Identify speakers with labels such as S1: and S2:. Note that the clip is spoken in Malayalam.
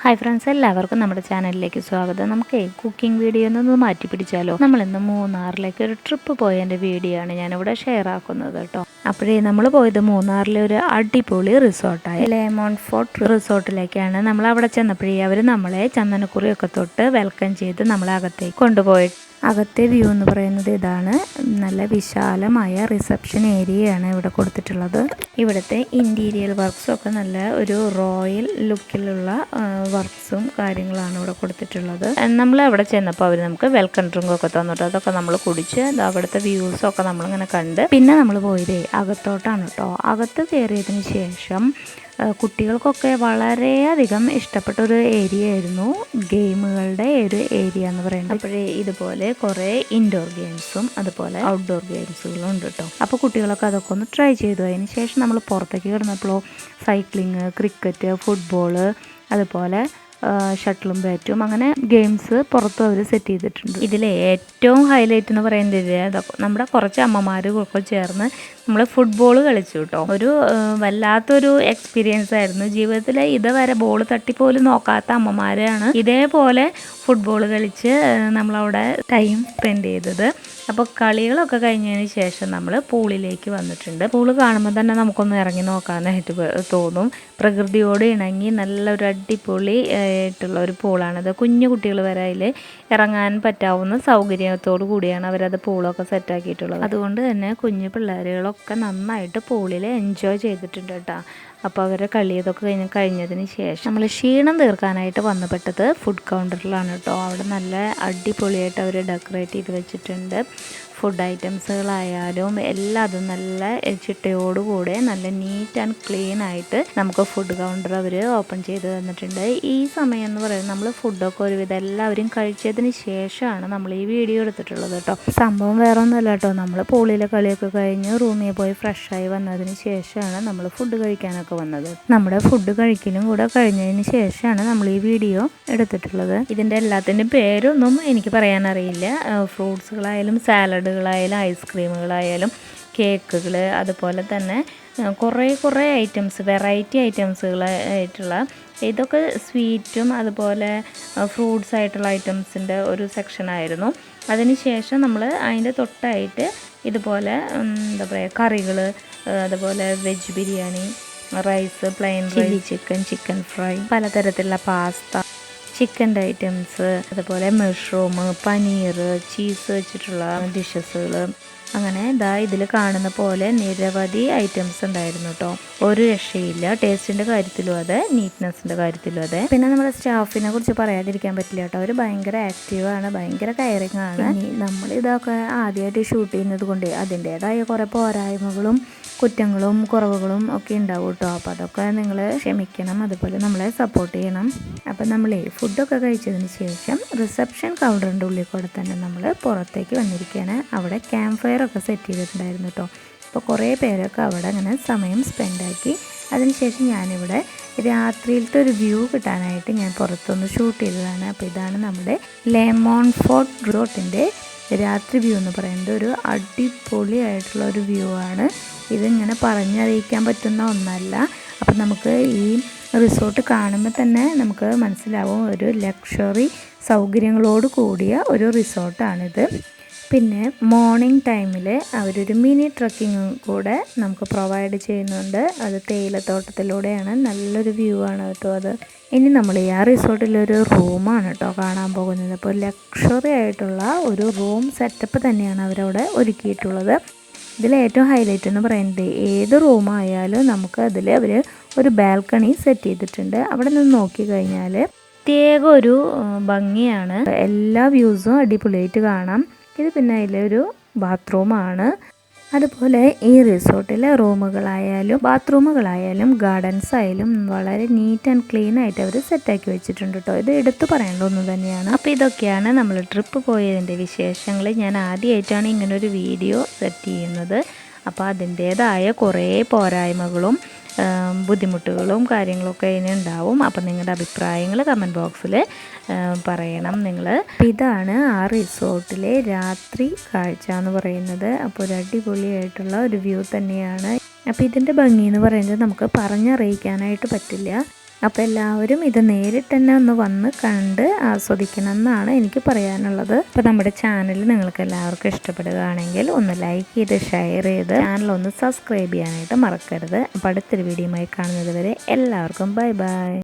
S1: ഹായ് ഫ്രണ്ട്സ്, എല്ലാവർക്കും നമ്മുടെ ചാനലിലേക്ക് സ്വാഗതം. നമുക്ക് കുക്കിംഗ് വീഡിയോ ഒന്ന് മാറ്റി പിടിച്ചാലോ. നമ്മളിന്ന് മൂന്നാറിലേക്ക് ഒരു ട്രിപ്പ് പോയതിൻ്റെ വീഡിയോ ആണ് ഞാനിവിടെ ഷെയർ ആക്കുന്നത് കേട്ടോ. അപ്പോഴേ നമ്മൾ പോയത് മൂന്നാറിലെ ഒരു അടിപൊളി റിസോർട്ടായ ലെമോൺ ഫോർട്ട് റിസോർട്ടിലേക്കാണ്. നമ്മൾ അവിടെ ചെന്നപ്പോഴേ അവർ നമ്മളെ ചന്ദനക്കുറിയൊക്കെ തൊട്ട് വെൽക്കം ചെയ്ത് നമ്മളെ അകത്തേക്ക് കൊണ്ടുപോയി. അകത്തെ വ്യൂ എന്ന് പറയുന്നത് ഇതാണ്. നല്ല വിശാലമായ റിസപ്ഷൻ ഏരിയയാണ് ഇവിടെ കൊടുത്തിട്ടുള്ളത്. ഇവിടുത്തെ ഇൻറ്റീരിയർ വർക്ക്സൊക്കെ നല്ല ഒരു റോയൽ ലുക്കിലുള്ള വർക്ക്സും കാര്യങ്ങളാണ് ഇവിടെ കൊടുത്തിട്ടുള്ളത്. നമ്മൾ അവിടെ ചെന്നപ്പോൾ അവർ നമുക്ക് വെൽക്കം ഡ്രിങ്ക് ഒക്കെ തന്നിട്ട് അതൊക്കെ നമ്മൾ കുടിച്ച് അവിടുത്തെ വ്യൂസൊക്കെ നമ്മളിങ്ങനെ കണ്ട് പിന്നെ നമ്മൾ പോയത് അകത്തോട്ടാണ് കേട്ടോ. അകത്ത് കയറിയതിന് ശേഷം കുട്ടികൾക്കൊക്കെ വളരെയധികം ഇഷ്ടപ്പെട്ട ഒരു ഏരിയ ആയിരുന്നു ഗെയിമുകളുടെ ഒരു ഏരിയ എന്ന് പറയുന്നത്. അപ്പോഴേ ഇതുപോലെ കുറേ ഇൻഡോർ ഗെയിംസും അതുപോലെ ഔട്ട്ഡോർ ഗെയിംസുകളും ഉണ്ട് കേട്ടോ. അപ്പോൾ കുട്ടികളൊക്കെ അതൊക്കെ ഒന്ന് ട്രൈ ചെയ്തു. അതിന് ശേഷം നമ്മൾ പുറത്തേക്ക് കിടന്നപ്പോൾ സൈക്ലിങ്, ക്രിക്കറ്റ്, ഫുട്ബോള്, അതുപോലെ ഷട്ടിലും ബാറ്റും അങ്ങനെ ഗെയിംസ് പുറത്തും അവർ സെറ്റ് ചെയ്തിട്ടുണ്ട്. ഇതിലെ ഏറ്റവും ഹൈലൈറ്റ് എന്ന് പറയുന്നത് നമ്മുടെ കുറച്ച് അമ്മമാരൊക്കെ ചേർന്ന് നമ്മൾ ഫുട്ബോൾ കളിച്ചു കേട്ടോ. ഒരു വല്ലാത്തൊരു എക്സ്പീരിയൻസ് ആയിരുന്നു. ജീവിതത്തിൽ ഇതുവരെ ബോൾ തട്ടിപ്പോലും നോക്കാത്ത അമ്മമാരാണ് ഇതേപോലെ ഫുട്ബോൾ കളിച്ച് നമ്മളവിടെ ടൈം സ്പെൻഡ് ചെയ്തത്. അപ്പോൾ കളികളൊക്കെ കഴിഞ്ഞതിന് ശേഷം നമ്മൾ പൂളിലേക്ക് വന്നിട്ടുണ്ട്. പൂള് കാണുമ്പോൾ തന്നെ നമുക്കൊന്ന് ഇറങ്ങി നോക്കാനായിട്ട് തോന്നും. പ്രകൃതിയോട് ഇണങ്ങി നല്ലൊരു അടിപൊളി ആയിട്ടുള്ള ഒരു പൂളാണിത്. കുഞ്ഞു കുട്ടികൾ വരെ അതിൽ ഇറങ്ങാൻ പറ്റാവുന്ന സൗകര്യത്തോടു കൂടിയാണ് അവരത് പൂളൊക്കെ സെറ്റാക്കിയിട്ടുള്ളത്. അതുകൊണ്ട് തന്നെ കുഞ്ഞു പിള്ളേരുകളൊക്കെ നന്നായിട്ട് പൂളിൽ എൻജോയ് ചെയ്തിട്ടുണ്ട് കേട്ടോ. അപ്പോൾ അവരെ കളിയതൊക്കെ കഴിഞ്ഞതിന് ശേഷം നമ്മൾ ക്ഷീണം തീർക്കാനായിട്ട് വന്നപ്പെട്ടത് ഫുഡ് കൗണ്ടറിലാണ് കേട്ടോ. അവിടെ നല്ല അടിപൊളിയായിട്ട് അവർ ഡെക്കറേറ്റ് ചെയ്ത് വെച്ചിട്ടുണ്ട്. ഫുഡ് ഐറ്റംസുകളായാലും എല്ലാതും നല്ല ചിട്ടയോടുകൂടെ നല്ല നീറ്റ് ആൻഡ് ക്ലീൻ ആയിട്ട് നമുക്ക് ഫുഡ് കൗണ്ടർ അവർ ഓപ്പൺ ചെയ്ത് തന്നിട്ടുണ്ട്. ഈ സമയം എന്ന് പറയുന്നത് നമ്മൾ ഫുഡൊക്കെ ഒരുവിധം എല്ലാവരും കഴിച്ചതിന് ശേഷമാണ് നമ്മൾ ഈ വീഡിയോ എടുത്തിട്ടുള്ളത് കേട്ടോ. സംഭവം വേറെ ഒന്നുമല്ല കേട്ടോ. നമ്മൾ പൂളിലെ കളിയൊക്കെ കഴിഞ്ഞ് റൂമിൽ പോയി ഫ്രഷായി വന്നതിന് ശേഷമാണ് നമ്മൾ ഫുഡ് കഴിക്കാനൊക്കെ വന്നത്. നമ്മുടെ ഫുഡ് കഴിക്കലും കൂടെ കഴിഞ്ഞതിന് ശേഷമാണ് നമ്മൾ ഈ വീഡിയോ എടുത്തിട്ടുള്ളത്. ഇതിൻ്റെ എല്ലാത്തിൻ്റെ പേരൊന്നും എനിക്ക് പറയാൻ അറിയില്ല. ഫ്രൂട്ട്സുകളായാലും സാലഡുകളായാലും ഐസ്ക്രീമുകളായാലും കേക്കുകൾ, അതുപോലെ തന്നെ കുറേ ഐറ്റംസ്, വെറൈറ്റി ഐറ്റംസുകളായിട്ടുള്ള ഇതൊക്കെ സ്വീറ്റും അതുപോലെ ഫ്രൂട്ട്സ് ആയിട്ടുള്ള ഐറ്റംസിൻ്റെ ഒരു സെക്ഷനായിരുന്നു. അതിനുശേഷം നമ്മൾ അതിൻ്റെ തൊട്ടായിട്ട് ഇതുപോലെ എന്താ പറയുക കറികൾ, അതുപോലെ veg biryani, rice, plain chilli chicken, chicken fry, പലതരത്തിലുള്ള പാസ്ത, ചിക്കൻ്റെ ഐറ്റംസ്, അതുപോലെ മഷ്റൂം, പനീർ, ചീസ് വെച്ചിട്ടുള്ള ഡിഷസുകൾ, അങ്ങനെ ഇതിൽ കാണുന്ന പോലെ നിരവധി ഐറ്റംസ് ഉണ്ടായിരുന്നു കേട്ടോ. ഒരു രക്ഷയില്ല. ടേസ്റ്റിൻ്റെ കാര്യത്തിലും അതെ, നീറ്റ്നെസ്സിൻ്റെ കാര്യത്തിലും അതെ. പിന്നെ നമ്മുടെ സ്റ്റാഫിനെ കുറിച്ച് പറയാതിരിക്കാൻ പറ്റില്ല കേട്ടോ. അവർ ഭയങ്കര ആക്റ്റീവാണ്, ഭയങ്കര കെയറിങ് ആണ്. നമ്മൾ ഇതൊക്കെ ആദ്യമായിട്ട് ഷൂട്ട് ചെയ്യുന്നത് കൊണ്ട് അതിൻ്റേതായ കുറേ പോരായ്മകളും കുറ്റങ്ങളും കുറവുകളും ഒക്കെ ഉണ്ടാവും കേട്ടോ. അപ്പോൾ അതൊക്കെ നിങ്ങൾ ക്ഷമിക്കണം, അതുപോലെ നമ്മളെ സപ്പോർട്ട് ചെയ്യണം. അപ്പം നമ്മൾ ഫുഡൊക്കെ കഴിച്ചതിന് ശേഷം റിസപ്ഷൻ കൗണ്ടറിൻ്റെ ഉള്ളിൽ കൂടെ തന്നെ നമ്മൾ പുറത്തേക്ക് വന്നിരിക്കുകയാണ്. അവിടെ ക്യാമ്പ് ഫയർ ഒക്കെ സെറ്റ് ചെയ്തിട്ടുണ്ടായിരുന്നു കേട്ടോ. അപ്പോൾ കുറേ പേരൊക്കെ അവിടെ അങ്ങനെ സമയം സ്പെൻഡാക്കി. അതിനുശേഷം ഞാനിവിടെ രാത്രിയിലത്തെ ഒരു വ്യൂ കിട്ടാനായിട്ട് ഞാൻ പുറത്തൊന്ന് ഷൂട്ട് ചെയ്തതാണ്. അപ്പോൾ ഇതാണ് നമ്മുടെ ലെമോൺ ഫോർട്ട് റിസോർട്ടിൻ്റെ രാത്രി വ്യൂ എന്ന് പറയുന്നത്. ഒരു അടിപൊളിയായിട്ടുള്ള ഒരു വ്യൂ ആണ്. ഇതിങ്ങനെ പറഞ്ഞറിയിക്കാൻ പറ്റുന്ന ഒന്നല്ല. അപ്പം നമുക്ക് ഈ റിസോർട്ട് കാണുമ്പോൾ തന്നെ നമുക്ക് മനസ്സിലാവും ഒരു ലക്ഷറി സൗകര്യങ്ങളോട് കൂടിയ ഒരു റിസോർട്ടാണിത്. പിന്നെ മോർണിംഗ് ടൈമിൽ അവരൊരു മിനി ട്രക്കിങ്ങും കൂടെ നമുക്ക് പ്രൊവൈഡ് ചെയ്യുന്നുണ്ട്. അത് തേയിലത്തോട്ടത്തിലൂടെയാണ്. നല്ലൊരു വ്യൂ ആണ് കേട്ടോ അത്. ഇനി നമ്മൾ ഈ റിസോർട്ടിലൊരു റൂമാണ് കേട്ടോ കാണാൻ പോകുന്നത്. അപ്പോൾ ലക്ഷറി ആയിട്ടുള്ള ഒരു റൂം സെറ്റപ്പ് തന്നെയാണ് അവരവിടെ ഒരുക്കിയിട്ടുള്ളത്. ഇതിലേറ്റവും ഹൈലൈറ്റ് എന്ന് പറയുന്നത് ഏത് റൂമായാലും നമുക്ക് അതിൽ അവർ ഒരു ബാൽക്കണി സെറ്റ് ചെയ്തിട്ടുണ്ട്. അവിടെ നിന്ന് നോക്കിക്കഴിഞ്ഞാൽ പ്രത്യേക ഒരു ഭംഗിയാണ്. എല്ലാ വ്യൂസും അടിപൊളിയായിട്ട് കാണാം. ഇത് പിന്നെ അതിലൊരു ബാത്റൂമാണ്. അതുപോലെ ഈ റിസോർട്ടിലെ റൂമുകളായാലും ബാത്റൂമുകളായാലും ഗാർഡൻസ് ആയാലും വളരെ നീറ്റ് ആൻഡ് ക്ലീൻ ആയിട്ട് അവർ സെറ്റാക്കി വെച്ചിട്ടുണ്ട് കേട്ടോ. ഇത് എടുത്തു പറയേണ്ട ഒന്ന് തന്നെയാണ്. അപ്പോൾ ഇതൊക്കെയാണ് നമ്മൾ ട്രിപ്പ് പോയതിൻ്റെ വിശേഷങ്ങൾ. ഞാൻ ആദ്യമായിട്ടാണ് ഇങ്ങനൊരു വീഡിയോ സെറ്റ് ചെയ്യുന്നത്. അപ്പോൾ അതിൻ്റേതായ കുറേ പോരായ്മകളും ബുദ്ധിമുട്ടുകളും കാര്യങ്ങളൊക്കെ ഇനി ഉണ്ടാവും. അപ്പം നിങ്ങളുടെ അഭിപ്രായങ്ങൾ കമൻറ്റ് ബോക്സിൽ പറയണം നിങ്ങൾ. ഇതാണ് ആ റിസോർട്ടിലെ രാത്രി കാഴ്ച എന്ന് പറയുന്നത്. അപ്പോൾ ഒരു അടിപൊളിയായിട്ടുള്ള ഒരു വ്യൂ തന്നെയാണ്. അപ്പോൾ ഇതിൻ്റെ ഭംഗി എന്ന് പറയുന്നത് നമുക്ക് പറഞ്ഞറിയിക്കാനായിട്ട് പറ്റില്ല. അപ്പോൾ എല്ലാവരും ഇത് നേരിട്ട് തന്നെ ഒന്ന് വന്ന് കണ്ട് ആസ്വദിക്കണം എന്നാണ് എനിക്ക് പറയാനുള്ളത്. അപ്പോൾ നമ്മുടെ ചാനൽ നിങ്ങൾക്ക് എല്ലാവർക്കും ഇഷ്ടപ്പെടുകയാണെങ്കിൽ ഒന്ന് ലൈക്ക് ചെയ്ത് ഷെയർ ചെയ്ത് ചാനൽ ഒന്ന് സബ്സ്ക്രൈബ് ചെയ്യാനായിട്ട് മറക്കരുത്. അപ്പോൾ അടുത്തൊരു വീഡിയോയുമായി കാണുന്നത് വരെ എല്ലാവർക്കും ബൈ ബൈ.